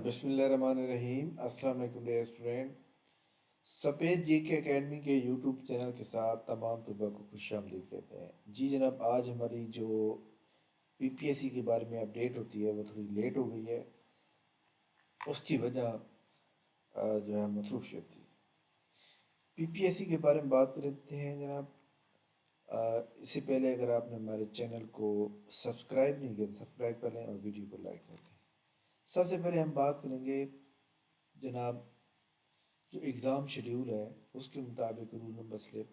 بسم اللہ الرحمن الرحیم۔ السلام علیکم ڈیئر اسٹوڈینٹ، سفید جی کے اکیڈمی کے یوٹیوب چینل کے ساتھ تمام طلباء کو خوش آمدید کہتے ہیں۔ جی جناب، آج ہماری جو پی پی ایس سی کے بارے میں اپڈیٹ ہوتی ہے وہ تھوڑی لیٹ ہو گئی ہے، اس کی وجہ جو ہے مصروفیت تھی۔ پی پی ایس سی کے بارے میں بات کرتے ہیں جناب۔ اس سے پہلے اگر آپ نے ہمارے چینل کو سبسکرائب نہیں کیا تو سبسکرائب کر لیں اور ویڈیو کو لائک کر لیں۔ سب سے پہلے ہم بات کریں گے جناب جو ایگزام شیڈیول ہے اس کے مطابق رول نمبر سلپ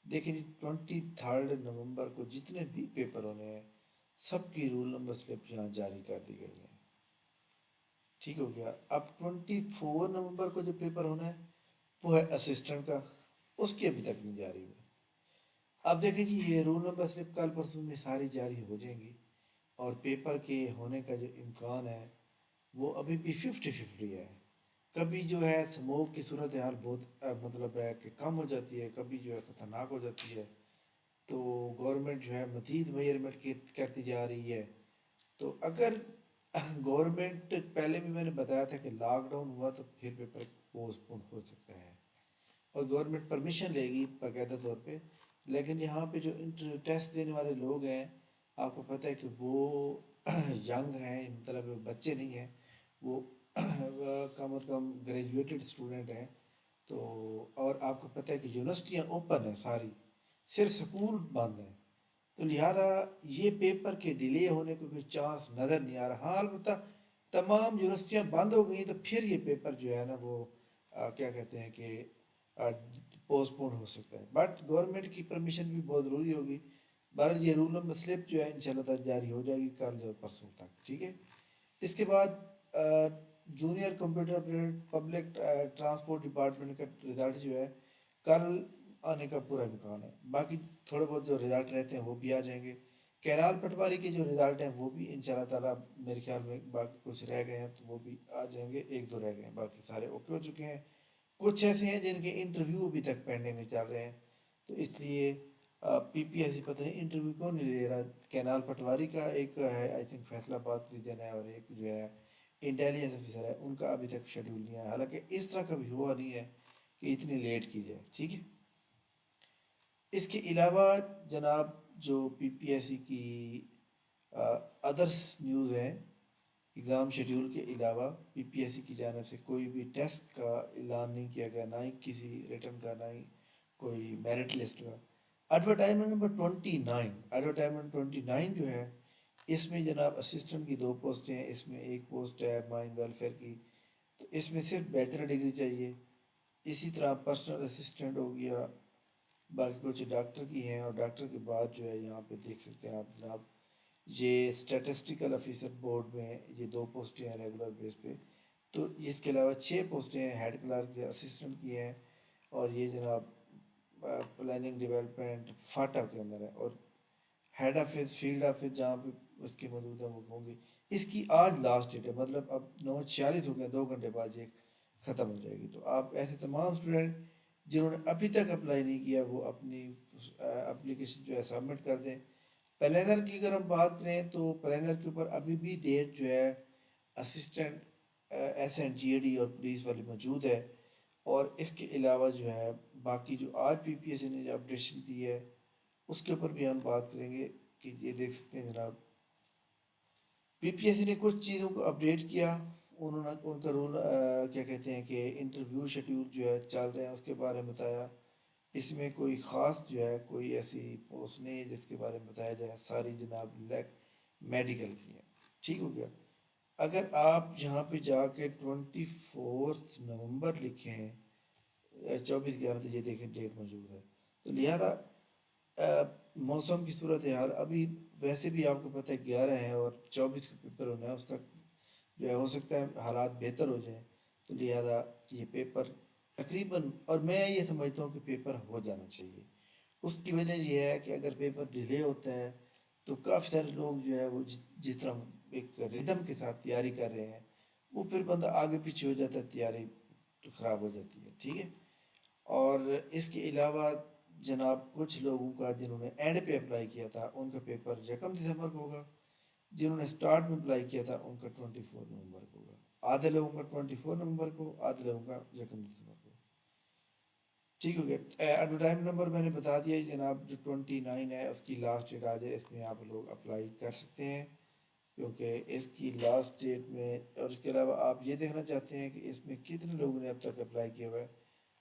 دیکھیں جی 23 نومبر کو جتنے بھی پیپر ہونے ہیں سب کی رول نمبر سلپ یہاں جاری کر دی گئی ہے۔ ٹھیک ہو گیا۔ اب 24 نومبر کو جو پیپر ہونا ہے وہ ہے اسسٹنٹ کا، اس کی ابھی تک نہیں جاری ہوئی۔ اب دیکھیں جی یہ رول نمبر سلپ کل پرسوں میں ساری جاری ہو جائیں گی اور پیپر کے ہونے کا جو امکان ہے وہ ابھی بھی 50-50 ہے۔ کبھی جو ہے اسموک کی صورتحال بہت مطلب ہے کہ کم ہو جاتی ہے، کبھی جو ہے خطرناک ہو جاتی ہے، تو گورنمنٹ جو ہے مزید میئرمنٹ کرتی جا رہی ہے۔ تو اگر گورنمنٹ پہلے بھی میں نے بتایا تھا کہ لاک ڈاؤن ہوا تو پھر پیپر پوسٹ پون ہو سکتا ہے اور گورنمنٹ پرمیشن لے گی باقاعدہ طور پہ، لیکن یہاں پہ جو ٹیسٹ دینے والے لوگ ہیں آپ کو پتہ ہے کہ وہ ینگ ہیں، مطلب بچے نہیں ہیں، وہ کم از کم گریجویٹڈ اسٹوڈنٹ ہیں۔ تو اور آپ کو پتہ ہے کہ یونیورسٹیاں اوپن ہیں ساری، صرف سکول بند ہیں، تو لہٰذا یہ پیپر کے ڈیلے ہونے کو کوئی چانس نظر نہیں آ رہا۔ ہاں البتہ تمام یونیورسٹیاں بند ہو گئی تو پھر یہ پیپر جو ہے نا وہ کیا کہتے ہیں کہ پوسٹ پون ہو سکتا ہے، بٹ گورنمنٹ کی پرمیشن بھی بہت ضروری ہوگی۔ بہرحال یہ رول نمبر سلپ جو ہے انشاءاللہ تعالی جاری ہو جائے گی کل اور پرسوں تک، ٹھیک ہے۔ اس کے بعد junior computer operator public transport department کا رزلٹ جو ہے کل آنے کا پورا امکان ہے، باقی تھوڑے بہت جو رزلٹ رہتے ہیں وہ بھی آ جائیں گے۔ کینال پٹواری کے جو رزلٹ ہیں وہ بھی انشاءاللہ تعالیٰ میرے خیال میں باقی کچھ رہ گئے ہیں تو وہ بھی آ جائیں گے، ایک دو رہ گئے ہیں، باقی سارے اوکے ہو چکے ہیں۔ کچھ ایسے ہیں جن کے انٹرویو ابھی تک پینڈنگ میں چل رہے ہیں، تو اس لیے پی پی ایس سی پتہ نہیں انٹرویو کیوں نہیں لے رہا۔ کینال پٹواری کا ایک ہے آئی تھنک فیصل آباد ریجن ہے اور ایک جو ہے انٹیلیجنس آفیسر ہے، ان کا ابھی تک شیڈیول نہیں ہے، حالانکہ اس طرح کبھی ہوا نہیں ہے کہ اتنی لیٹ کی جائے، ٹھیک ہے۔ اس کے علاوہ جناب جو پی پی ایس سی کی ادرس نیوز ہیں، ایگزام شیڈیول کے علاوہ پی پی ایس سی کی جانب سے کوئی بھی ٹیسٹ کا اعلان نہیں کیا گیا، نہ ہی کسی ریٹن کا، نہ ہی کوئی میرٹ لسٹ کا۔ ایڈورٹائزمنٹ نمبر 29 جو ہے اس میں جناب اسسٹنٹ کی 2 پوسٹیں ہیں، اس میں ایک پوسٹ ہے مائن ویلفیئر کی، تو اس میں صرف بیچلر ڈگری چاہیے۔ اسی طرح پرسنل اسسٹنٹ ہو گیا، باقی کچھ ڈاکٹر کی ہیں، اور ڈاکٹر کے بعد جو ہے یہاں پہ دیکھ سکتے ہیں آپ جناب یہ اسٹیٹسٹیکل آفیسر بورڈ میں یہ 2 پوسٹیں ہیں ریگولر بیس پہ، تو اس کے علاوہ 6 پوسٹیں ہیں ہیڈ کلرک یا اسسٹنٹ کی ہیں، اور یہ جناب پلاننگ ڈیولپمنٹ فاٹا کے اندر ہے، اور ہیڈ آفس فیلڈ آفس جہاں پہ اس کے موجود ہیں وہ ہوں گے۔ اس کی آج لاسٹ ڈیٹ ہے، مطلب اب 9:46 ہو گئے، 2 گھنٹے بعد یہ ختم ہو جائے گی۔ تو آپ ایسے تمام اسٹوڈنٹ جنہوں نے ابھی تک اپلائی نہیں کیا وہ اپنی اپلیکیشن جو ہے سبمٹ کر دیں۔ پلینر کی اگر ہم بات کریں تو پلینر کے اوپر ابھی بھی ڈیٹ جو ہے اسسٹنٹ ایس این جی اے ڈی اور پولیس والی موجود ہے، اور اس کے علاوہ جو ہے باقی جو آج پی پی ایس سی نے جو اپڈیشن دی ہے اس کے اوپر بھی ہم بات کریں گے کہ یہ دیکھ سکتے ہیں جناب پی پی ایس سی نے کچھ چیزوں کو اپڈیٹ کیا، انہوں نے ان کا رول کیا کہتے ہیں کہ انٹرویو شیڈیول جو ہے چل رہے ہیں اس کے بارے میں بتایا۔ اس میں کوئی خاص جو ہے کوئی ایسی پوسٹ نہیں ہے جس کے بارے میں بتایا جائے، ساری جناب میڈیکل کی ہیں، ٹھیک ہو گیا۔ اگر آپ یہاں پہ جا کے 24 نومبر لکھیں 24/11 تو یہ دیکھیں ڈیٹ موجود ہے، تو لہذا موسم کی صورتحال ابھی ویسے بھی آپ کو پتہ ہے 11 ہے اور 24 کا پیپر ہونا ہے، اس تک جو ہے ہو سکتا ہے حالات بہتر ہو جائیں، تو لہذا یہ پیپر تقریباً، اور میں یہ سمجھتا ہوں کہ پیپر ہو جانا چاہیے۔ اس کی وجہ یہ ہے کہ اگر پیپر ڈیلے ہوتا ہے تو کافی سارے لوگ جو ہے وہ جس طرح ایک ردم کے ساتھ تیاری کر رہے ہیں وہ پھر بندہ آگے پیچھے ہو جاتا ہے، تیاری خراب ہو جاتی ہے، ٹھیک ہے۔ اور اس کے علاوہ جناب کچھ لوگوں کا جنہوں نے اینڈ پہ اپلائی کیا تھا ان کا پیپر 1 دسمبر کو ہوگا، جنہوں نے اسٹارٹ میں اپلائی کیا تھا ان کا 24 نومبر کو ہوگا، آدھے لوگوں کا 24 نومبر کو، آدھے لوگوں کا 1 دسمبر کو۔ ٹھیک ہو گیا۔ ایڈورٹائز نمبر میں نے بتا دیا جناب، جو 29 ہے اس کی لاسٹ ڈیٹ آ جائے، اس میں آپ لوگ اپلائی کر سکتے ہیں، کیونکہ اس کی لاسٹ ڈیٹ میں، اور اس کے علاوہ آپ یہ دیکھنا چاہتے ہیں کہ اس میں کتنے لوگوں نے اب تک اپلائی کیا ہوا ہے،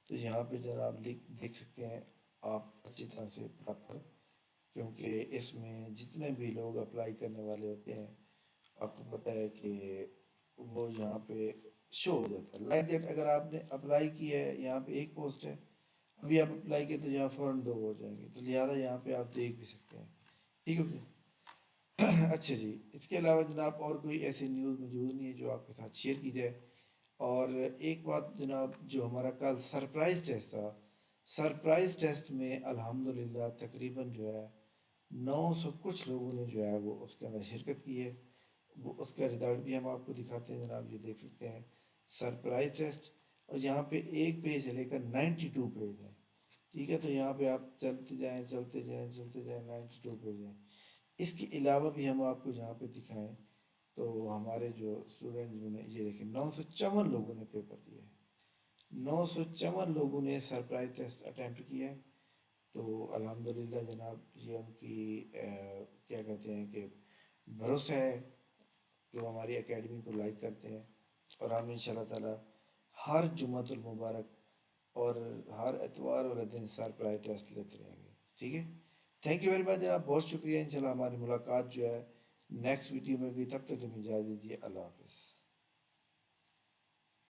تو یہاں پہ جناب دیکھ سکتے ہیں آپ اچھی طرح سے پراپر، کیونکہ اس میں جتنے بھی لوگ اپلائی کرنے والے ہوتے ہیں آپ کو پتہ ہے کہ وہ یہاں پہ شو ہو جاتا ہے لائک دیٹ۔ اگر آپ نے اپلائی کیا ہے، یہاں پہ ایک پوسٹ ہے، ابھی آپ اپلائی کیے تو یہاں فوراً 2 ہو جائیں گے، تو لہٰذا یہاں پہ آپ دیکھ بھی سکتے ہیں۔ ٹھیک ہے جی۔ اچھا جی، اس کے علاوہ جناب اور کوئی ایسی نیوز موجود نہیں ہے جو آپ کے ساتھ شیئر کی جائے۔ اور ایک بات جناب، جو ہمارا کل سرپرائز ٹیسٹ تھا، سرپرائز ٹیسٹ میں الحمدللہ تقریباً جو ہے 900 کچھ لوگوں نے جو ہے وہ اس کے اندر شرکت کی ہے۔ وہ اس کا ریزلٹ بھی ہم آپ کو دکھاتے ہیں جناب، یہ دیکھ سکتے ہیں سرپرائز ٹیسٹ، اور یہاں پہ ایک پیج سے لے کر 92 پیج ہیں۔ ٹھیک ہے، تو یہاں پہ آپ چلتے جائیں چلتے جائیں چلتے جائیں، 92 پیج ہیں۔ اس کے علاوہ بھی ہم آپ کو یہاں پہ دکھائیں تو ہمارے جو اسٹوڈنٹ جنہوں نے یہ دیکھیں 954 لوگوں نے پیپر دیا ہے، 954 لوگوں نے سرپرائز ٹیسٹ اٹیمپٹ کیا ہے۔ تو الحمدللہ جناب، یہ ان کی کیا کہتے ہیں کہ بھروسہ ہے کہ وہ ہماری اکیڈمی کو لائک کرتے ہیں، اور ہم ان شاء اللہ تعالیٰ ہر جمعۃ المبارک اور ہر اتوار والے دن سرپرائز ٹیسٹ لیتے رہیں گے۔ ٹھیک ہے، تھینک یو ویری مچ جناب، بہت شکریہ۔ انشاءاللہ ہماری ملاقات جو ہے نیکسٹ ویڈیو میں بھی، تب تک ہمیں اجازت دیجیے، اللہ حافظ۔